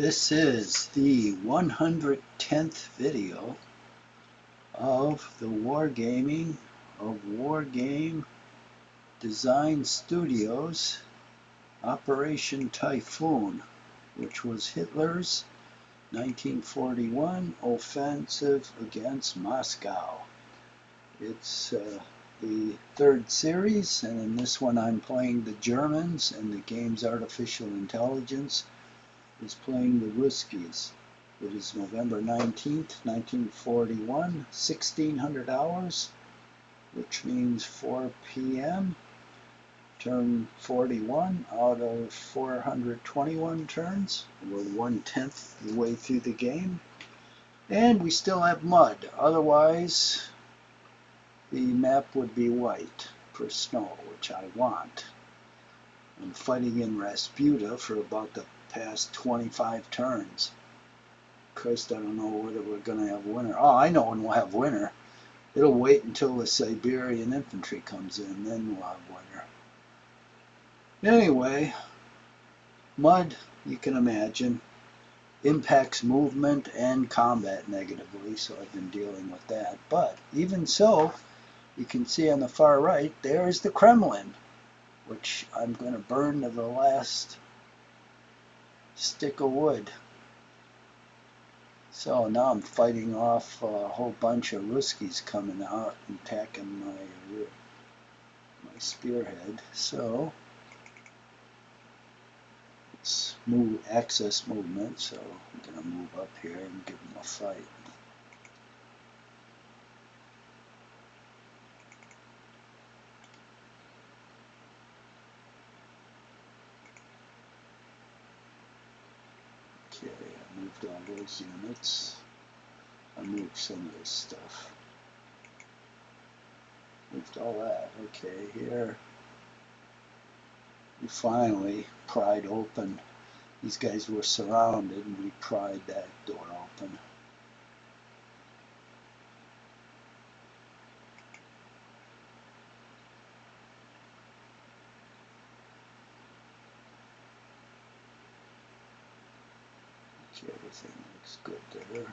This is the 110th video of the wargaming of Wargame Design Studios Operation Typhoon, which was Hitler's 1941 offensive against Moscow. It's the third series, and in this one I'm playing the Germans, and the game's artificial intelligence is playing the Ruskies. It is November 19th, 1941, 1600 hours, which means 4 p.m. Turn 41 out of 421 turns. We're 1/10 the way through the game. And we still have mud. Otherwise, the map would be white for snow, which I want. I'm fighting in Rasputa for about the past 25 turns. Christ, I don't know whether we're going to have winter. Oh, I know when we'll have winter. It'll wait until the Siberian infantry comes in, then we'll have winter. Anyway, mud, you can imagine, impacts movement and combat negatively, so I've been dealing with that. But even so, you can see on the far right, there's the Kremlin, which I'm going to burn to the last stick of wood. So now I'm fighting off a whole bunch of Ruskies coming out and attacking my spearhead. So it's access movement, so I'm going to move up here and give them a fight. Okay, I moved all those units. I moved some of this stuff. Moved all that. Okay, here we finally pried open. These guys were surrounded and we pried that door open. Okay, everything looks good there.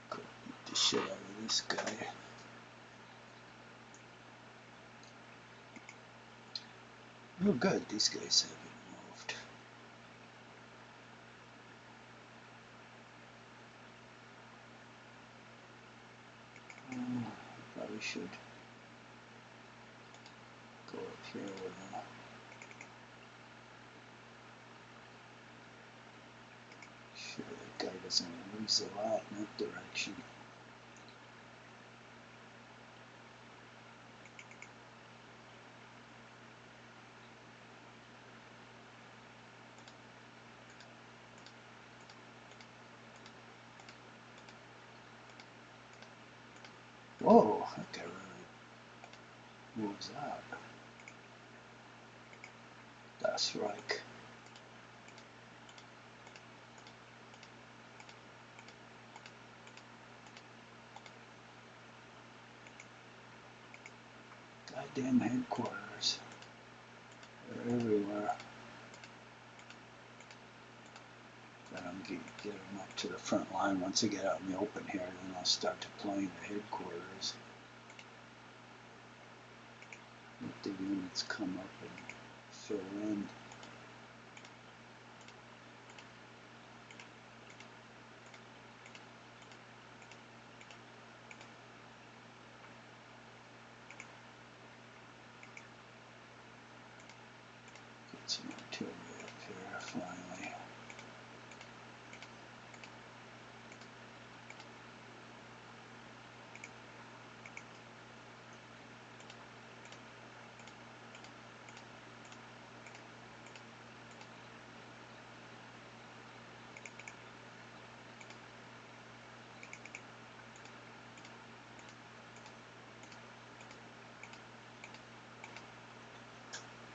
Could beat the shit out of this guy. Oh good, these guys haven't moved. Probably should go up here with them. Sure, that guy doesn't lose a lot in that direction. Whoa, that guy really moves out. That's right. Goddamn headquarters. They're everywhere. But I'm getting them up to the front line. Once I get out in the open here, then I'll start deploying the headquarters. Let the units come up and fill in. Get some artillery up here finally.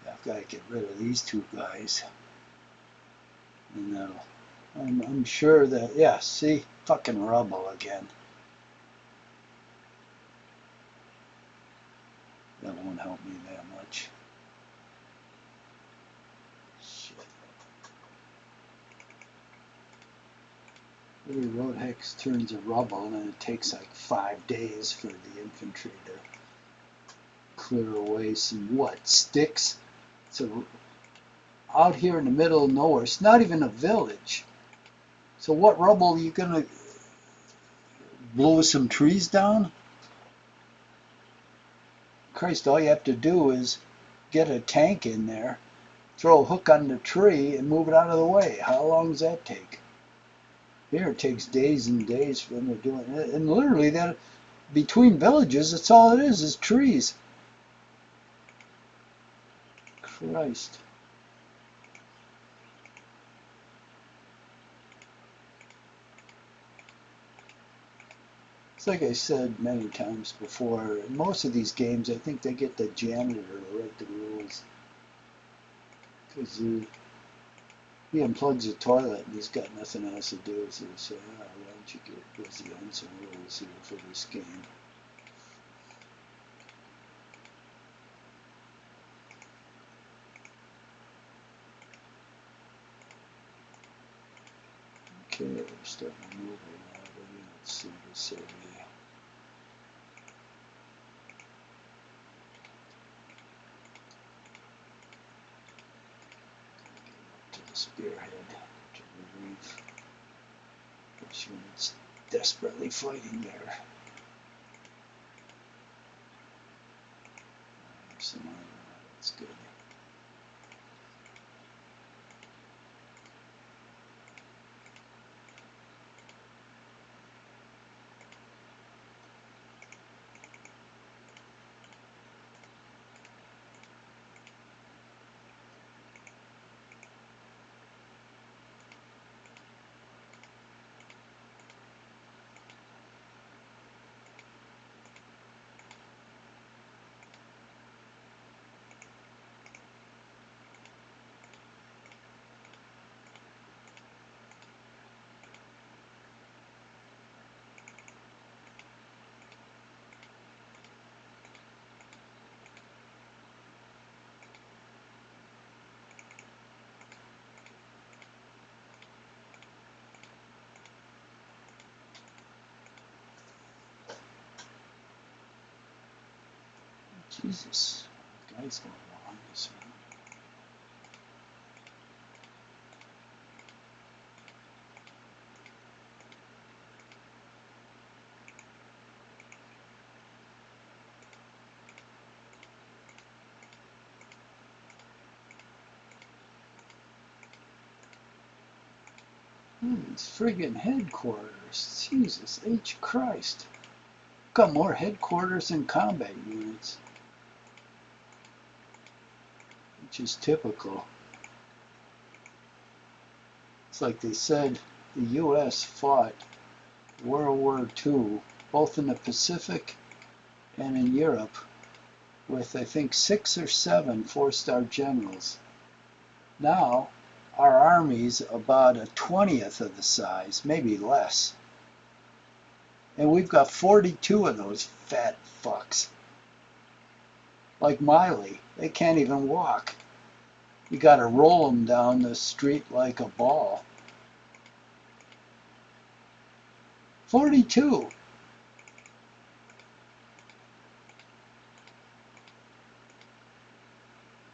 I've got to get rid of these two guys. And I'm sure that, yeah, see, fucking rubble again. much. Shit. Every road hex turns to rubble, and it takes like 5 days for the infantry to clear away some sticks. So out here in the middle of nowhere, it's not even a village. So what rubble are you gonna blow some trees down? Christ, all you have to do is get a tank in there, throw a hook on the tree, and move it out of the way. How long does that take? Here it takes days and days for them to do it. And literally, that between villages, that's all it is trees. Christ. It's like I said many times before, in most of these games, I think they get the janitor to write the rules. Because he unplugs the toilet and he's got nothing else to do, so they say, why don't you get busy on some rules here for this game. Okay, we're starting to move now. Let's see this area. To the spearhead to relieve which unit's desperately fighting there. Some armor, that's good. Jesus, guys going on this one. These friggin' headquarters. Jesus H. Christ. Got more headquarters than combat units. Which is typical. It's like they said the U.S. fought World War II, both in the Pacific and in Europe, with I think 6 or 7 4-star generals. Now, our army's about a 20th of the size, maybe less. And we've got 42 of those fat fucks. Like Miley, they can't even walk. You gotta roll them down the street like a ball. 42.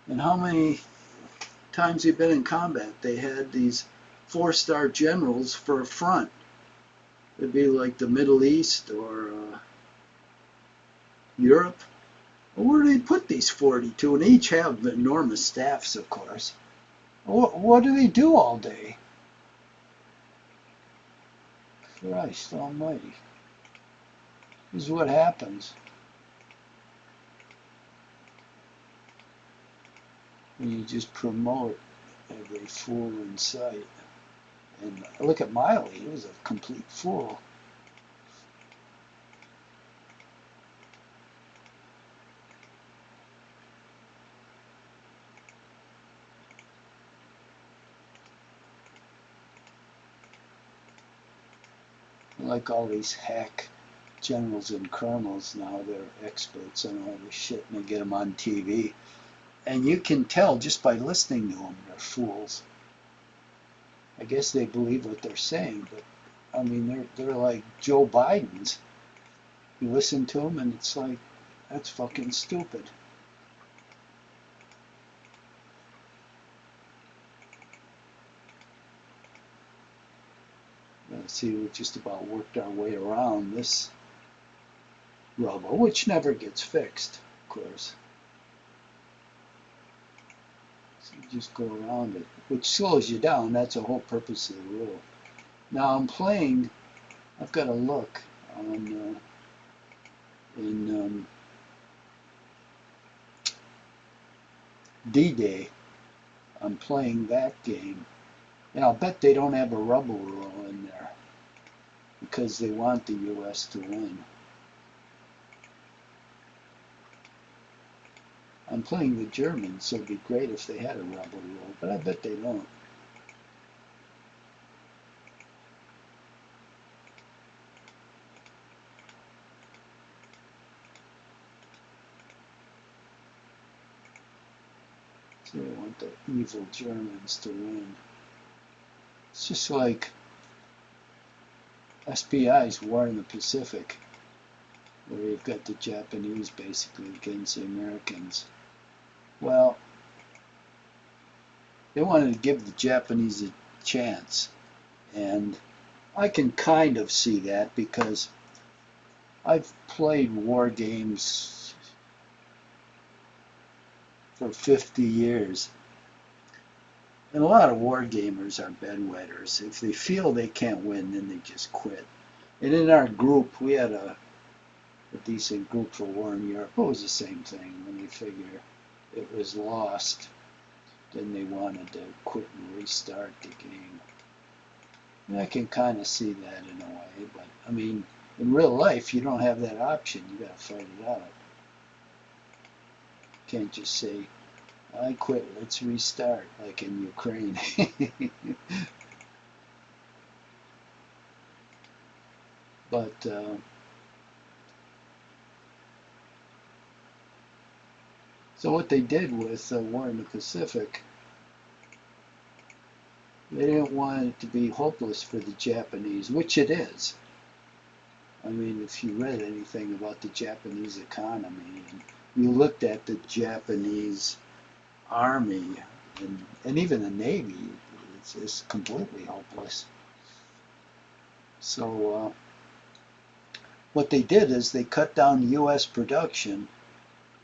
And how many times they've been in combat? They had these 4-star generals for a front. It'd be like the Middle East or Europe. Well, where do they put these 42? And they each have enormous staffs, of course. What do they do all day? Christ almighty. This is what happens when you just promote every fool in sight. And look at Miley, he was a complete fool. Like all these hack generals and colonels now, they're experts on all this shit and they get them on TV. And you can tell just by listening to them, they're fools. I guess they believe what they're saying, but I mean, they're like Joe Biden's. You listen to them, and it's like, that's fucking stupid. Let's see, we just about worked our way around this rubble, which never gets fixed, of course. So you just go around it, which slows you down. That's the whole purpose of the rule. Now I'm playing, I've got to look on in D-Day. I'm playing that game. And I'll bet they don't have a rubble rule in there because they want the U.S. to win. I'm playing the Germans, so it'd be great if they had a rubble rule, but I bet they don't. So they want the evil Germans to win. It's just like SPI's War in the Pacific, where you've got the Japanese basically against the Americans. Well, they wanted to give the Japanese a chance, and I can kind of see that because I've played war games for 50 years. And a lot of war gamers are bedwetters. If they feel they can't win, then they just quit. And in our group, we had a decent group for War in Europe. It was the same thing. When they figure it was lost, then they wanted to quit and restart the game. And I can kind of see that in a way, but I mean, in real life, you don't have that option. You got to fight it out. You can't just say, I quit, let's restart, like in Ukraine. But so what they did with War in the Pacific, they didn't want it to be hopeless for the Japanese, which it is. I mean, if you read anything about the Japanese economy and you looked at the Japanese army and even the Navy, it's completely hopeless. So what they did is they cut down U.S. production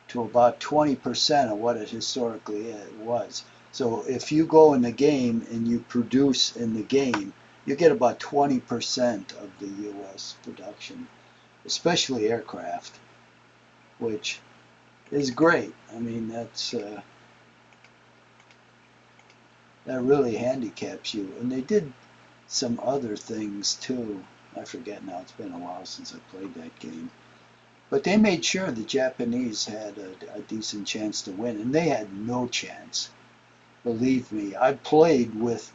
to about 20% of what it historically was. So if you go in the game and you produce in the game, you get about 20% of the U.S. production, especially aircraft, which is great. I mean, that really handicaps you. And they did some other things too. I forget now. It's been a while since I played that game. But they made sure the Japanese had a decent chance to win, and they had no chance. Believe me, I played with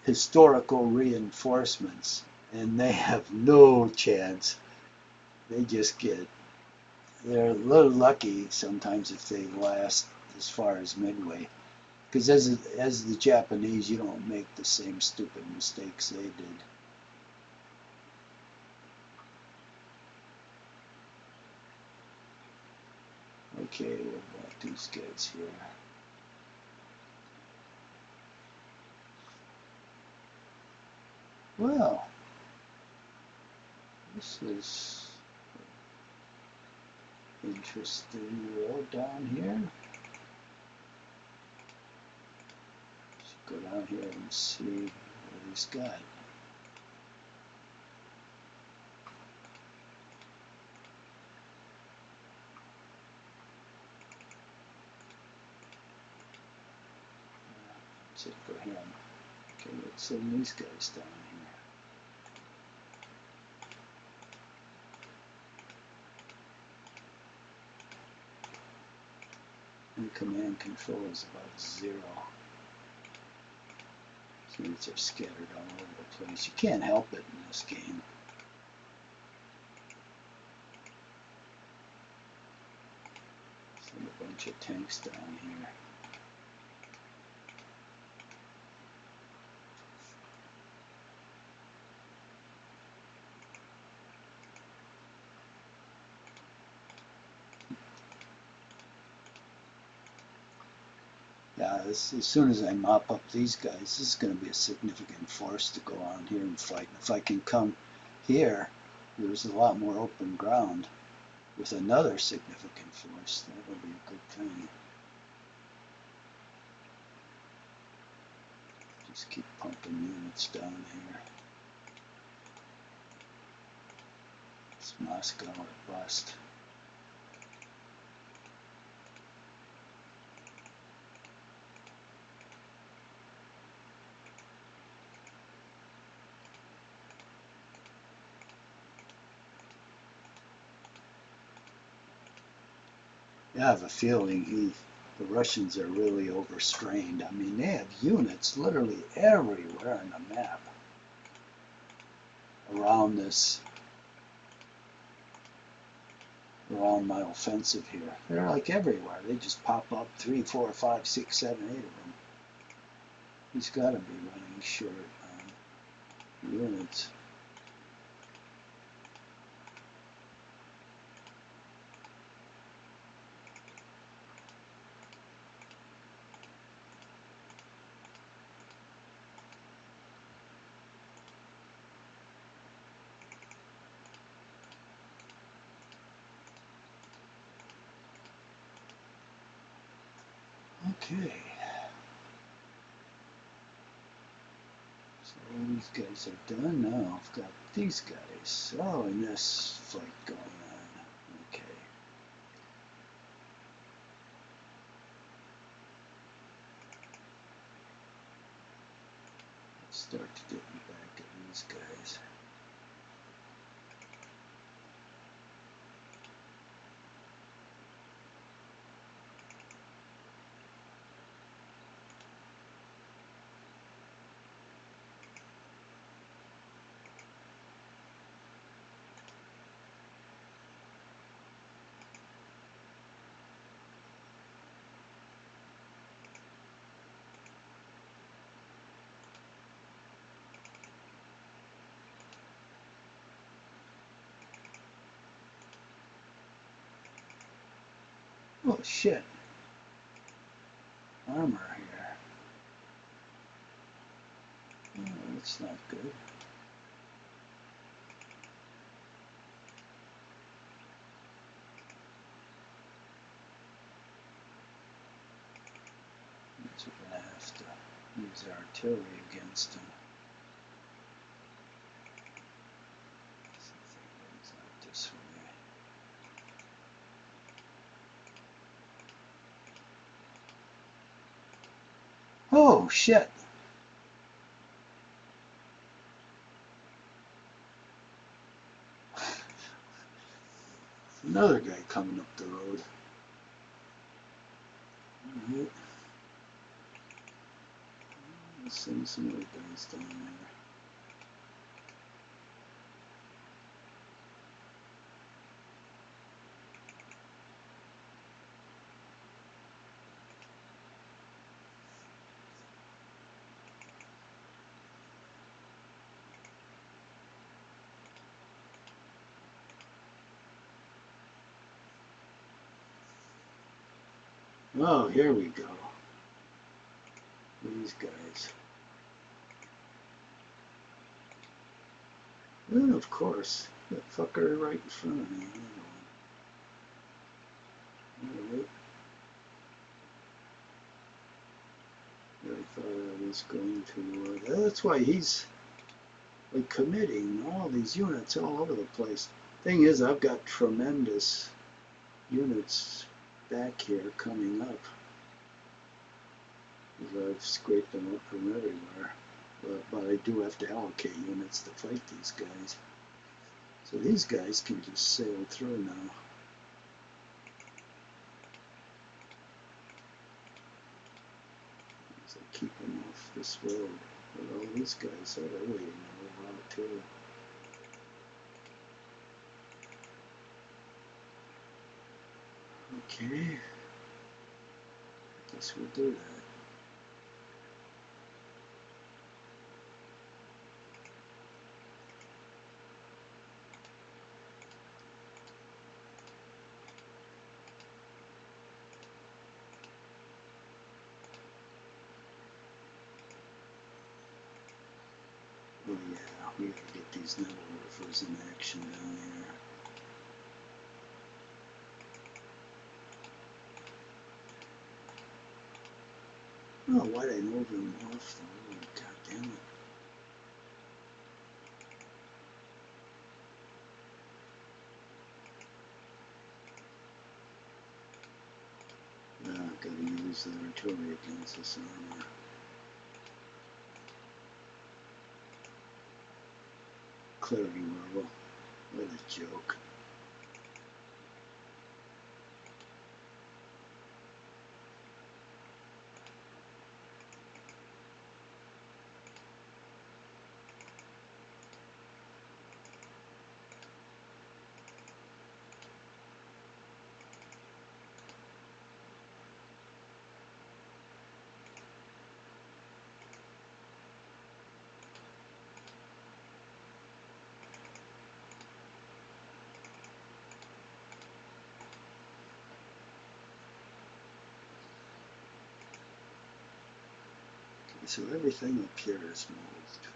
historical reinforcements, and they have no chance. They just they're a little lucky sometimes if they last as far as midway. Because as the Japanese, you don't make the same stupid mistakes they did. Okay, what about these guys here? Well, this is interesting road down here. Should go down here and see what he's got. Let's go ahead. Okay, let's send these guys down here. And command control is about 0. Units are scattered all over the place. You can't help it in this game. Send a bunch of tanks down here. Yeah, as soon as I mop up these guys, this is going to be a significant force to go on here and fight. And if I can come here, there's a lot more open ground with another significant force. That'll be a good thing. Just keep pumping units down here. It's Moscow or bust. Yeah, I have a feeling the Russians are really overstrained. I mean, they have units literally everywhere on the map around around my offensive here. They're like everywhere. They just pop up 3, 4, 5, 6, 7, 8 of them. He's got to be running short on units. Okay. So these guys are done now. I've got these guys. Oh, and this fight going on. Okay. Let's start getting back at these guys. Oh shit. Armor here. Oh, that's not good. So we're going to have to use artillery against them. See if it runs out this way. Oh shit! Another guy coming up the road. Alright. Let's send some other guys down there. Oh, here we go. These guys. And of course, that fucker right in front of me. Alright. I thought I was going to. That's why he's like committing all these units all over the place. Thing is, I've got tremendous units back here coming up. I've scraped them up from everywhere. But I do have to allocate units to fight these guys. So these guys can just sail through now. As I keep them off this road. But all these guys are waiting a little out too. Okay. Guess we'll do that. Oh yeah, we gotta get these metal roofers in action down here. Oh, why'd I move them off the road? God damn it. Gotta use the artillery against this armor. Clarity level. What a joke. So everything up here is moved.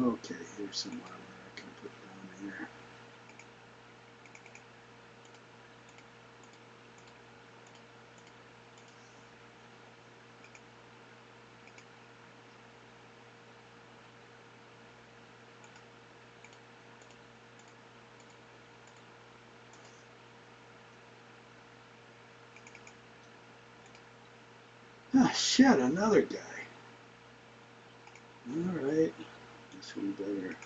Okay, here's some armor I can put down here. Ah, shit, another guy. Alright, guess we better get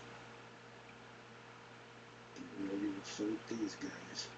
ready to fight these guys.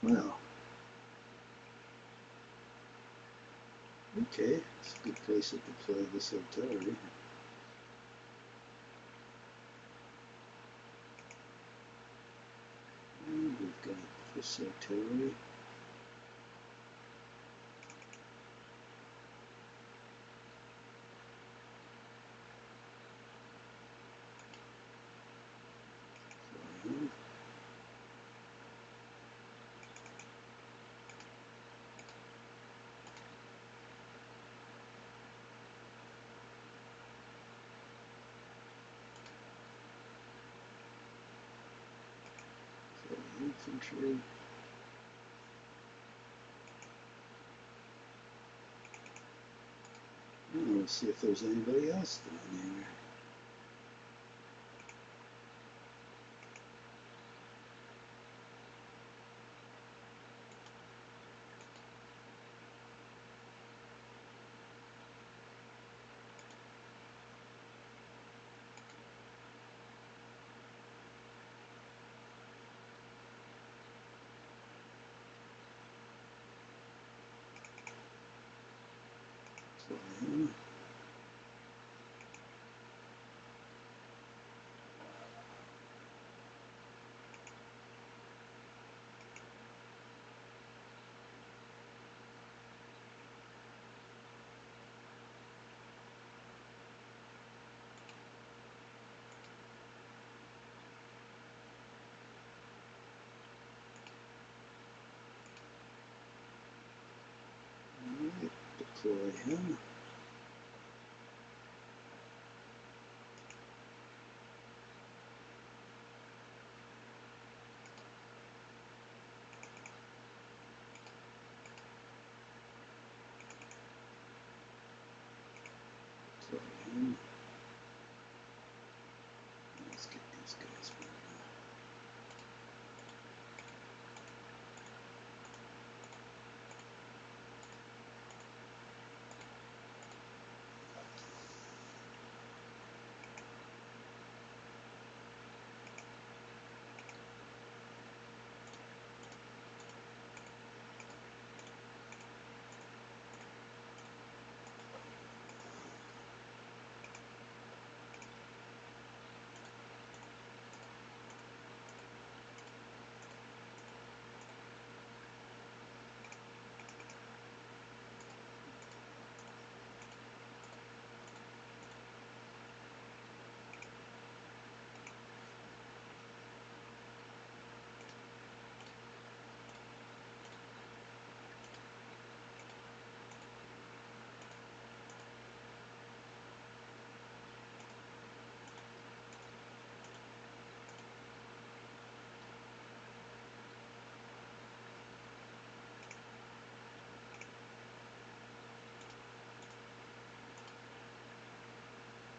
Well, okay, it's a good place to deploy this artillery. And we've got this artillery. Flying. infantry. Let's see if there's anybody else down here. Deploy him. Let's get these guys moving.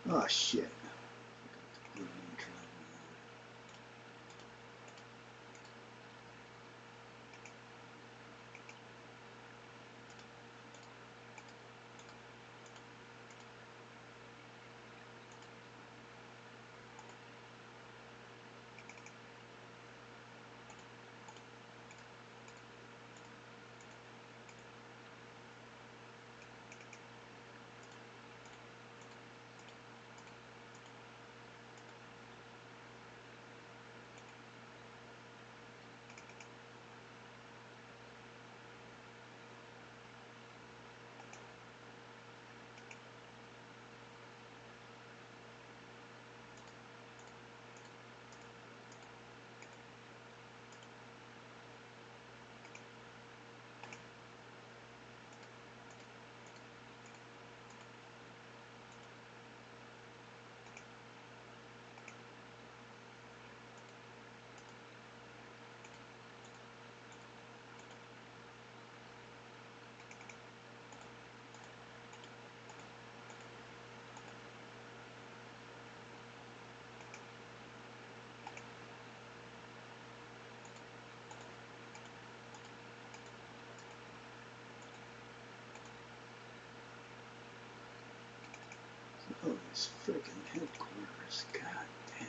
Oh shit. I'm in trouble now. Oh, these friggin' headquarters. God damn.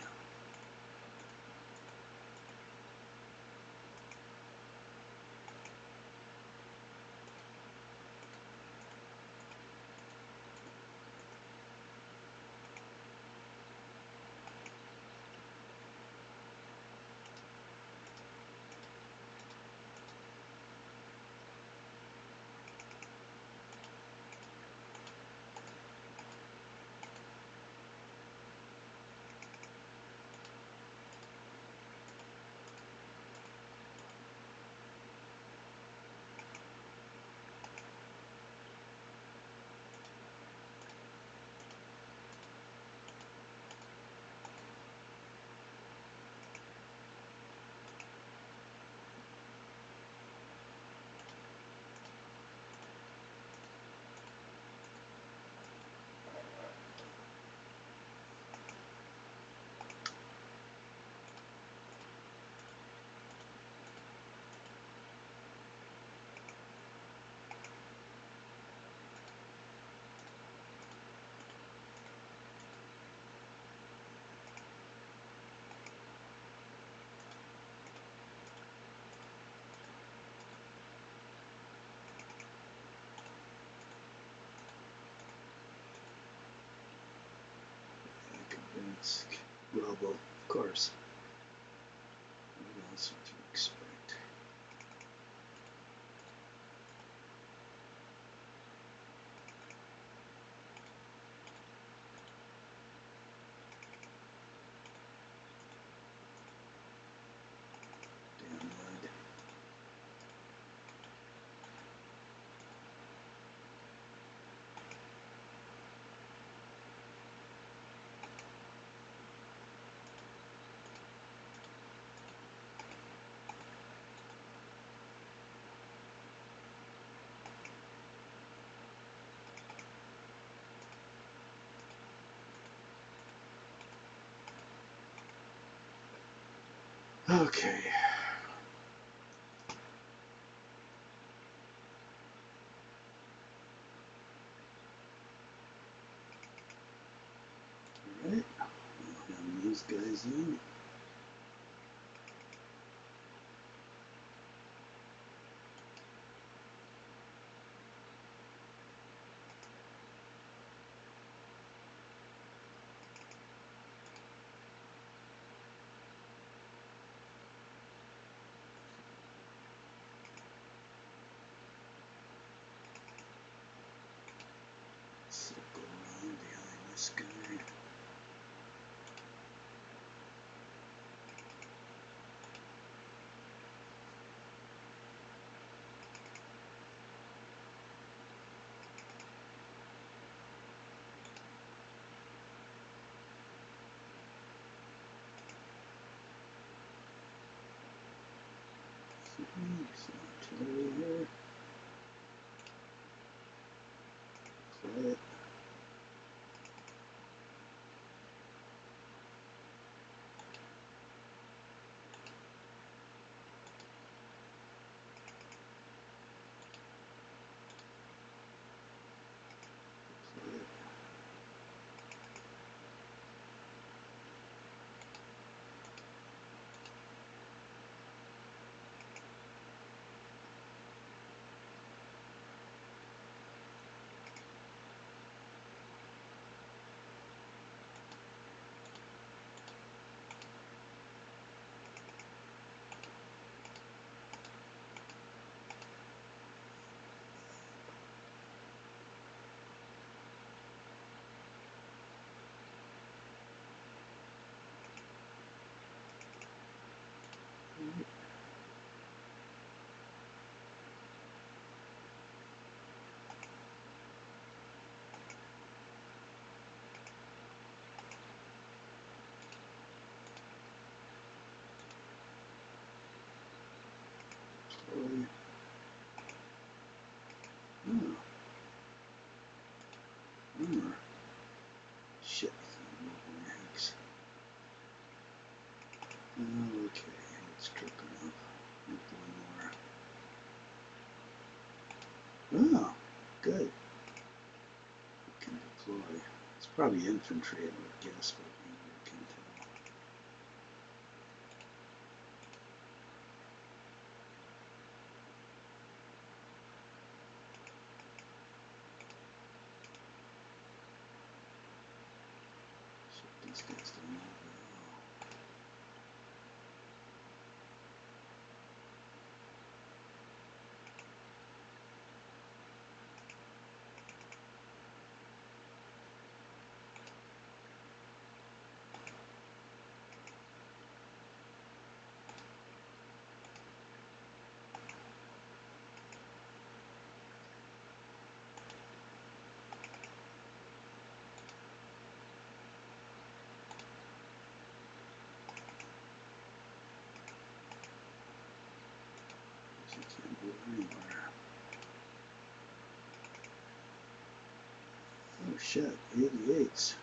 It's rubble, of course. What else would you expect? Damn mud. Okay. Alright. We'll have these guys in. Circle around behind this guy. Some artillery here. Quiet. Quiet. Slowly. Oh, armor. Shit. Overhangs. Okay, it's truck enough. One more. Oh, good. We can deploy. It's probably infantry, I would guess, but maybe we can tell. Shit, these guys don't move at all. You can't move anywhere. Oh shit, 88s.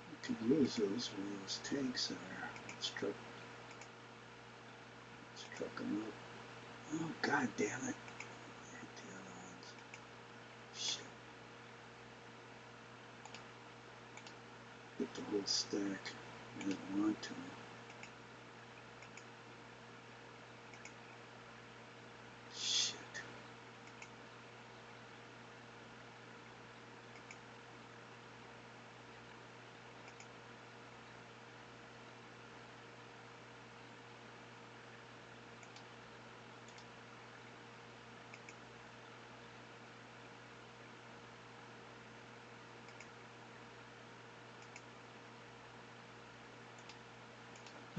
We could use those where those tanks are. Let's truck them up. Oh god damn it. I hit the other ones. Shit. Hit the whole stack. I didn't want to.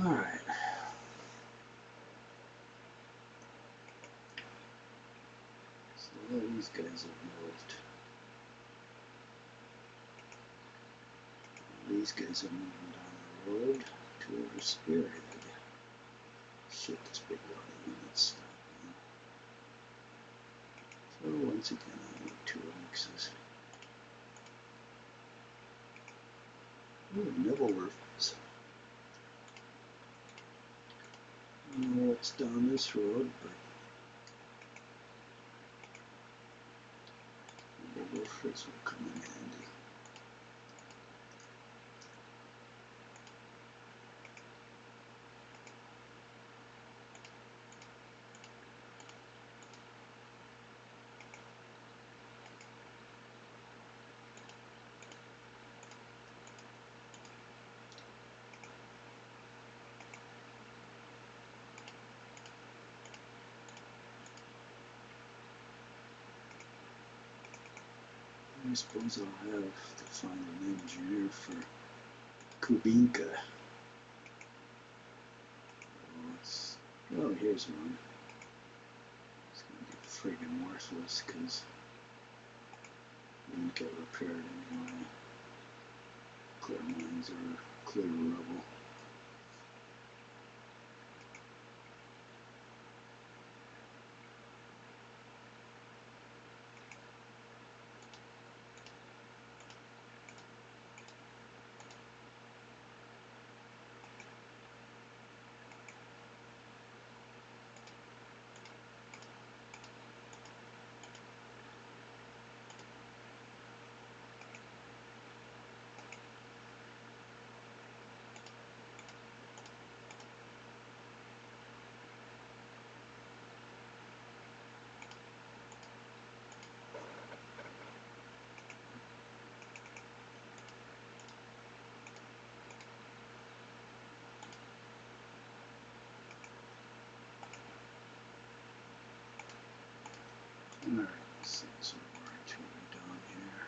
Alright. So all these guys have moved. These guys are moving down the road to our spirited. Shit, this big water unit's stopping. So once again I need 2 axes. Ooh, nibblewurfs. I don't know what's down this road, but nibblewurfs will come in handy. I suppose I'll have to find an engineer for Kubinka. Oh, here's one. It's going to be friggin' worthless because it didn't get repaired anyway. Clear mines or clear rubble. Alright, let's see some more artillery down here.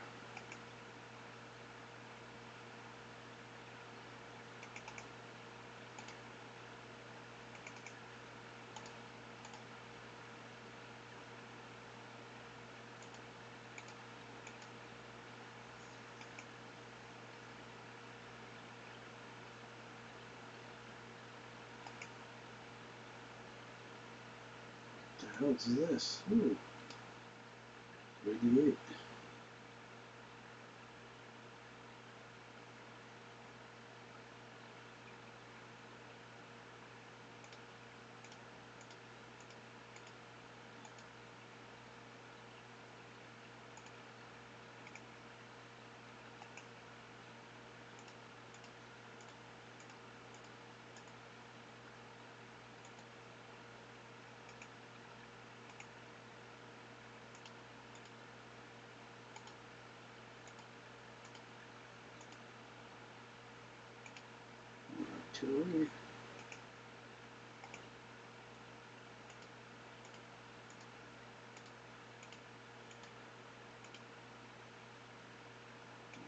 What the hell's this? Ooh, 88. Artillery.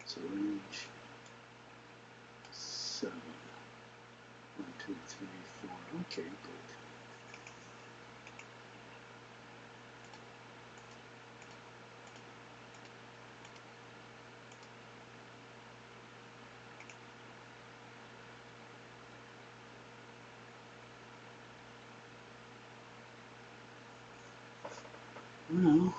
It's a range 7. 1, 2, 3, 4. Okay, good. Well,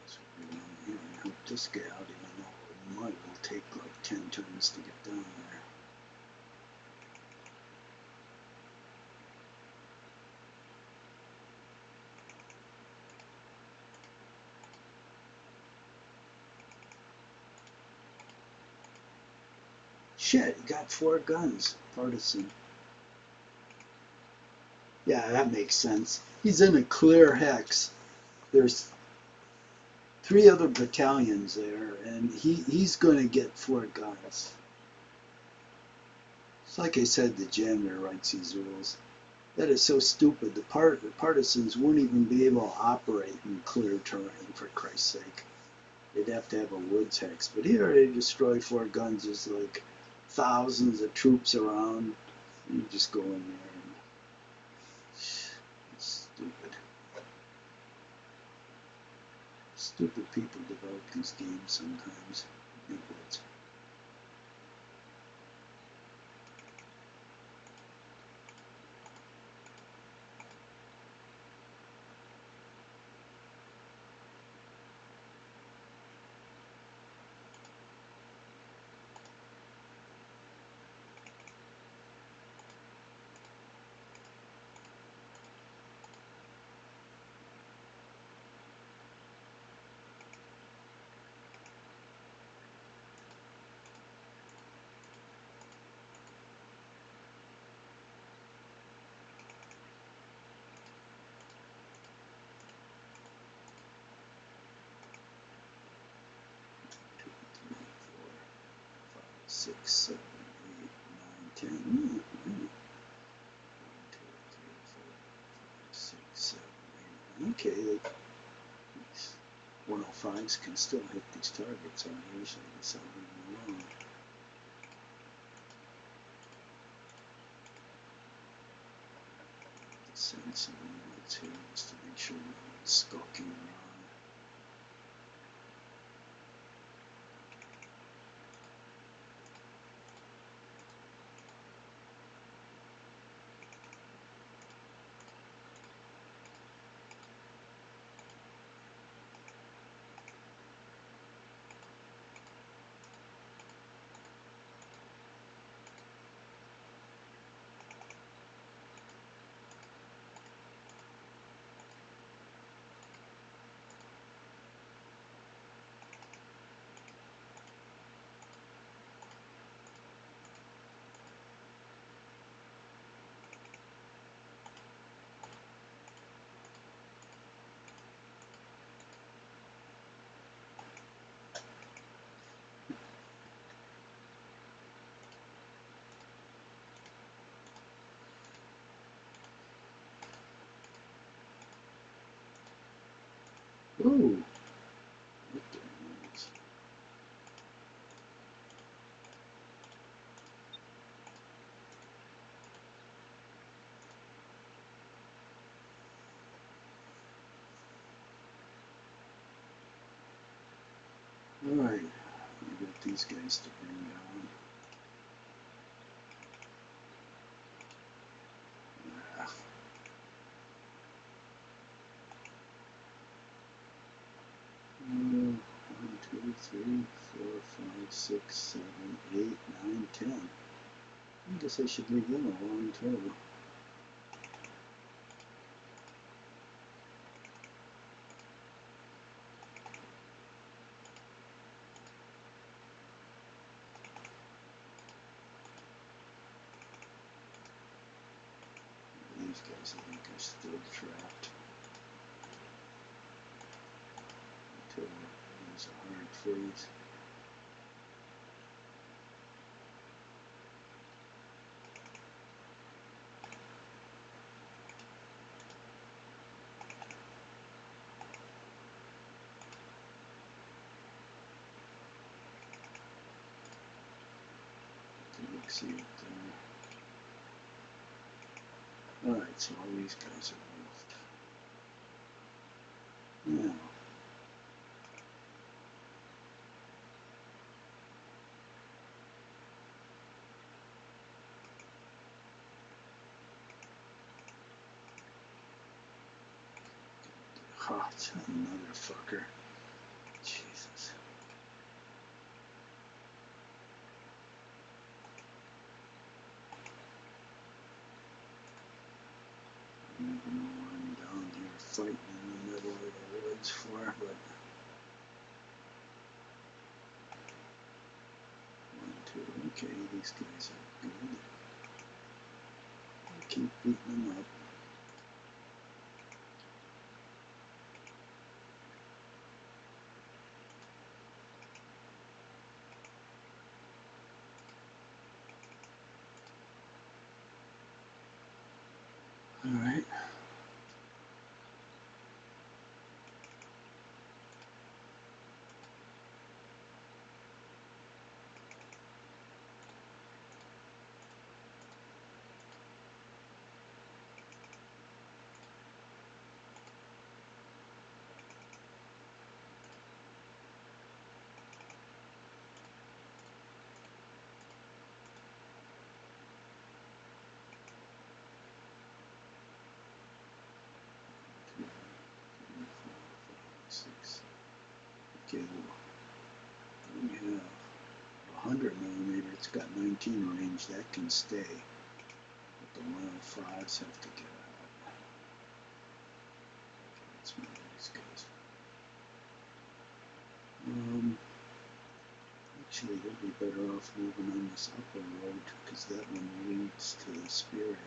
guess we'll be down here and help this guy out, even though it might will take like 10 turns to get down there. Shit, he got 4 guns. Partisan. Yeah, that makes sense. He's in a clear hex. There's 3 other battalions there, and he's going to get 4 guns. It's like I said, the janitor writes these rules. That is so stupid. The partisans won't even be able to operate in clear terrain, for Christ's sake. They'd have to have a woods hex. But here they destroy 4 guns. There's like thousands of troops around. You just go in there and it's stupid. Stupid people develop these games sometimes. Big words. Six, 7, 8, 9, 10. 1, 2, 3, 4, 5, 6, 7, 8. Okay, these 105s can still hit these targets on here, so I guess I'll leave them alone. Send some units here just to make sure no one's skulking around. Ooh, what the hell is Alright, we got these guys to bring down. Ah. 1, 2, 3, 4, 5, 6, 7, 8, 9, 10. I guess I should leave them alone too. These guys I think are still trapped until there's a hard freeze. See it there. Alright, so all these guys are moved. Now, oh, it's another fucker. Jesus. I don't even know what I'm down here fighting in the middle of the woods for, but 1, 2, okay, these guys are good. I'll keep beating them up. Alright. Okay, we have 100mm. It's got 19 range. That can stay. But the 105s have to get out. Let's move these guys. Actually, they'd be better off moving on this upper road because that one leads to the spearhead.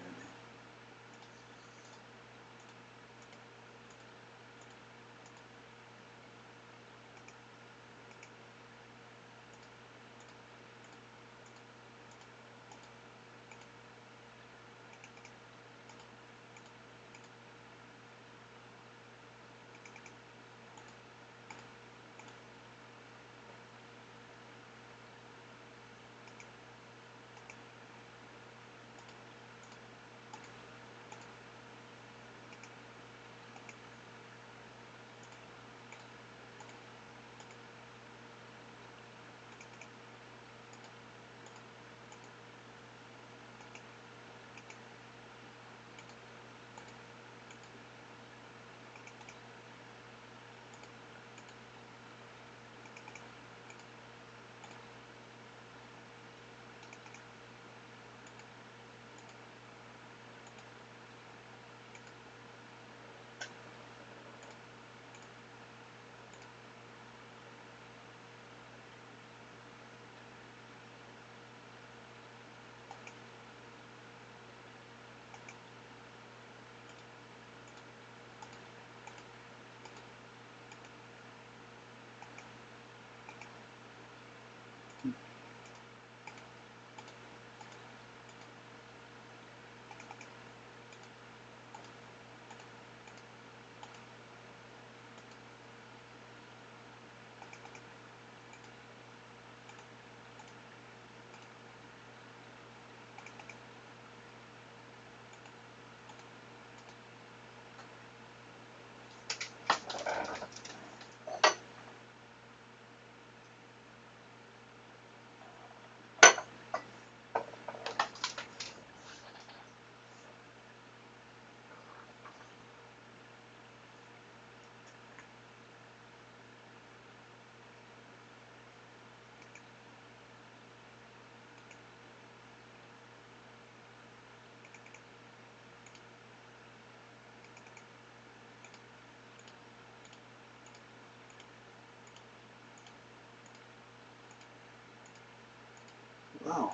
Wow,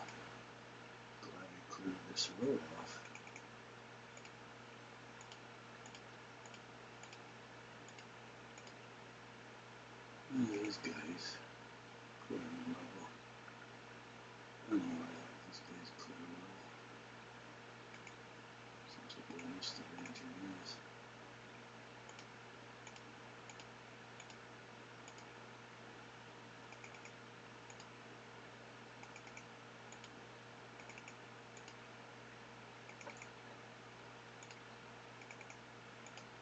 glad I cleared this road off. These guys clear the level. I don't know why these guys clear the level. Seems like a waste of engineers.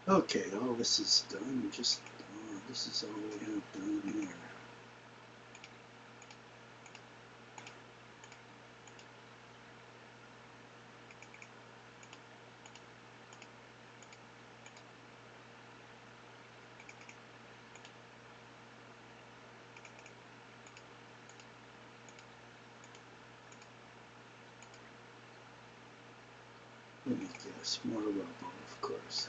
Okay, all this is done. This is all we have done here. Let me guess, more rubble, of course.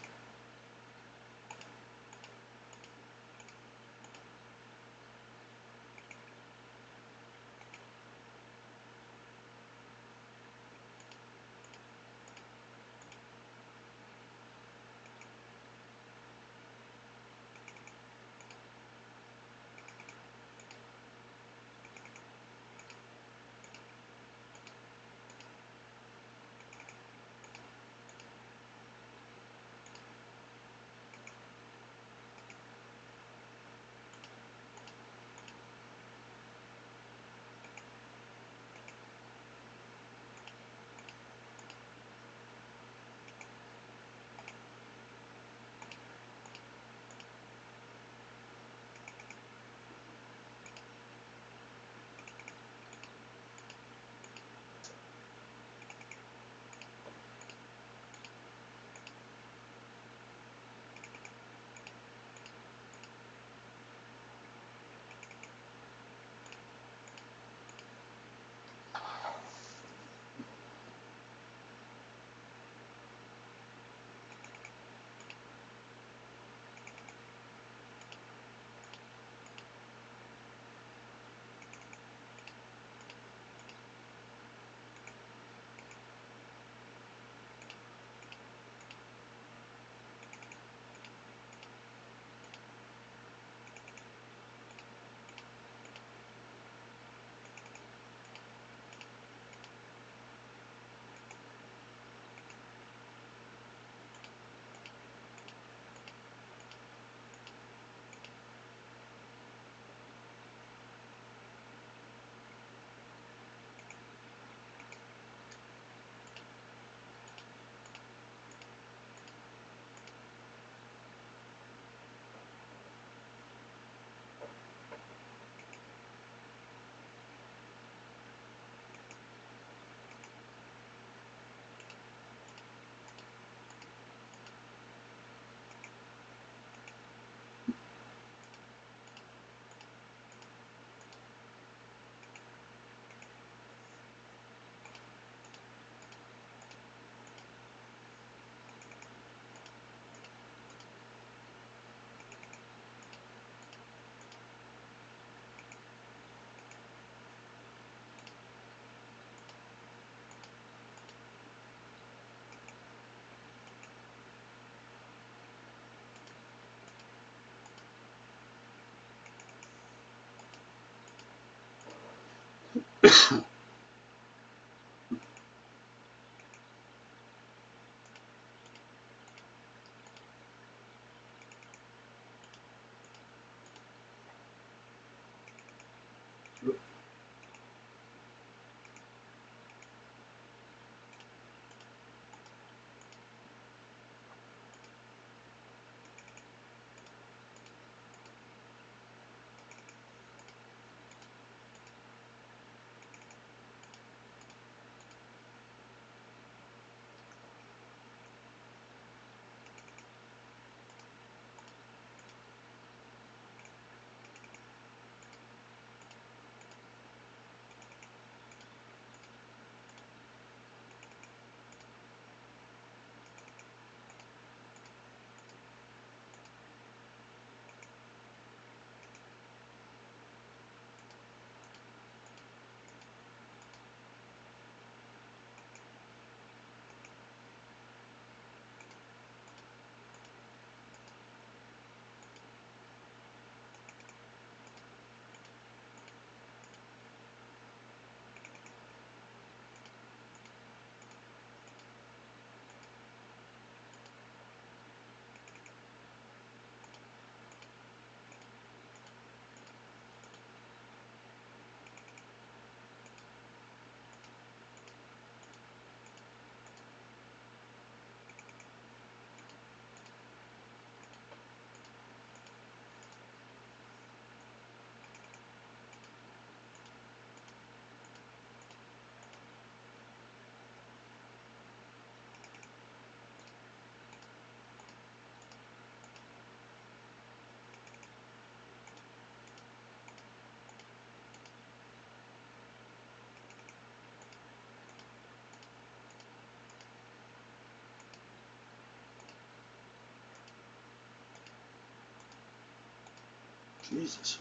Jesus,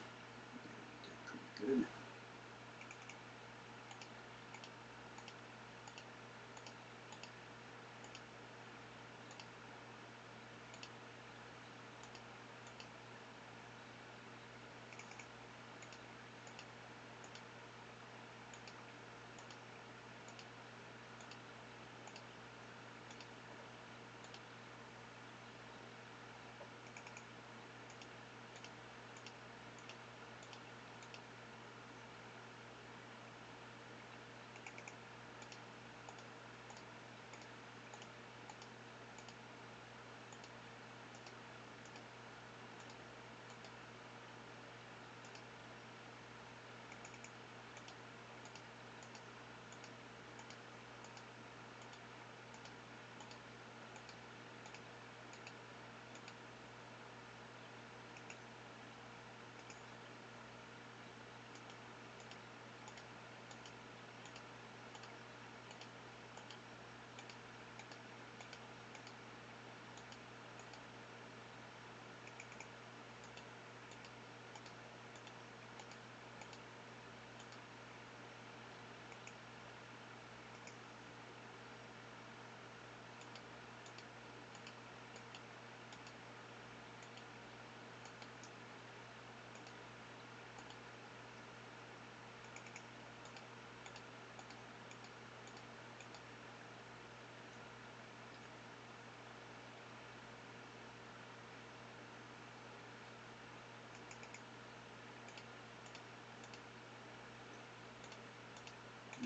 did pretty good.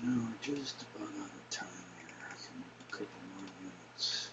Now we're just about out of time here. I can move a couple more units.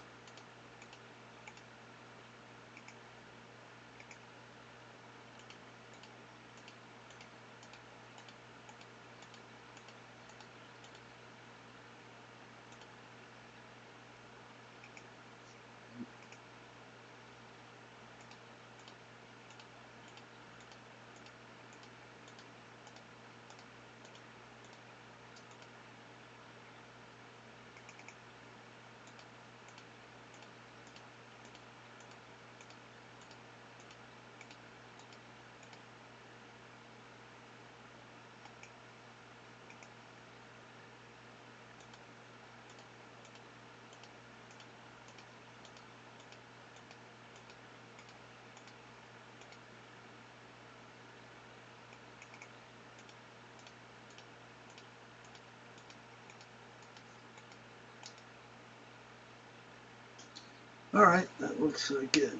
Alright, that looks like it.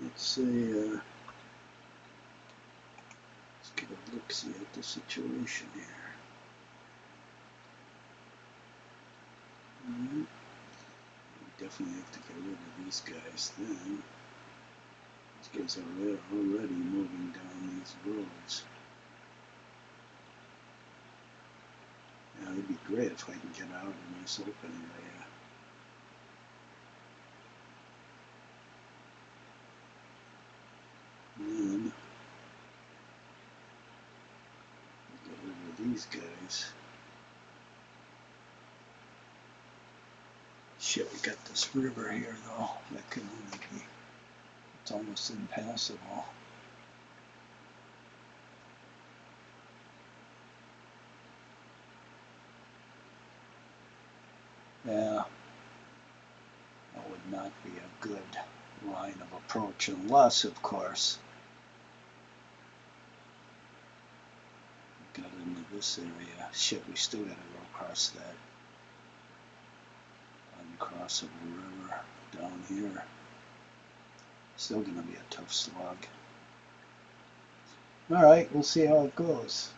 Let's see, let's get a look-see at the situation here. We definitely have to get rid of these guys then. These guys are already moving down these roads. Yeah, it'd be great if I can get out in this open area. And then get rid of these guys. Shit, we got this river here though. That can only be, it's almost impassable. Yeah, that would not be a good line of approach unless, of course, we got into this area. Shit, we still gotta go across that uncrossable river down here. Still gonna be a tough slog. Alright, we'll see how it goes.